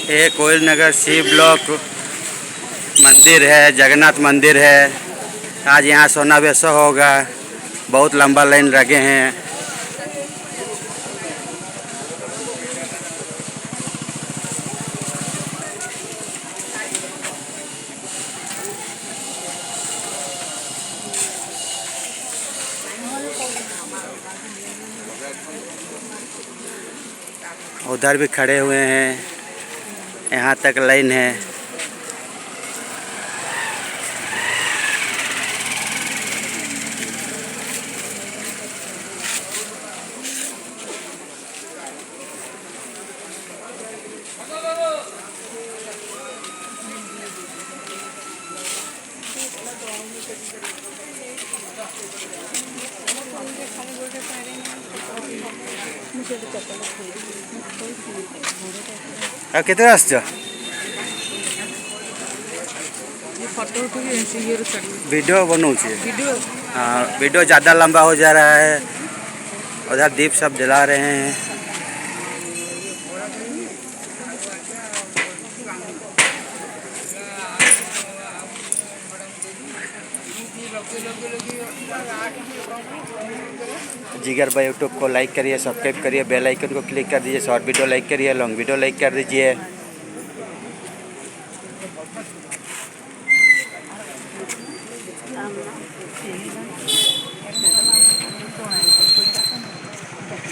ये कोयल नगर C block मंदिर है, जगन्नाथ मंदिर है। आज यहाँ सोनाबेसो होगा। बहुत लंबा लाइन लगे हैं। उधर भी खड़े हुए हैं, यहाँ तक लाइन है। कितने आसछ वीडियो बनाऊे? हाँ, वीडियो ज़्यादा लंबा हो जा रहा है। उधर दीप सब जला रहे हैं। जिगर भाई यूट्यूब को लाइक करिए, सब्सक्राइब करिए, बेल आइकन को क्लिक कर दीजिए। शॉर्ट वीडियो लाइक करिए, लॉन्ग वीडियो लाइक कर दीजिए।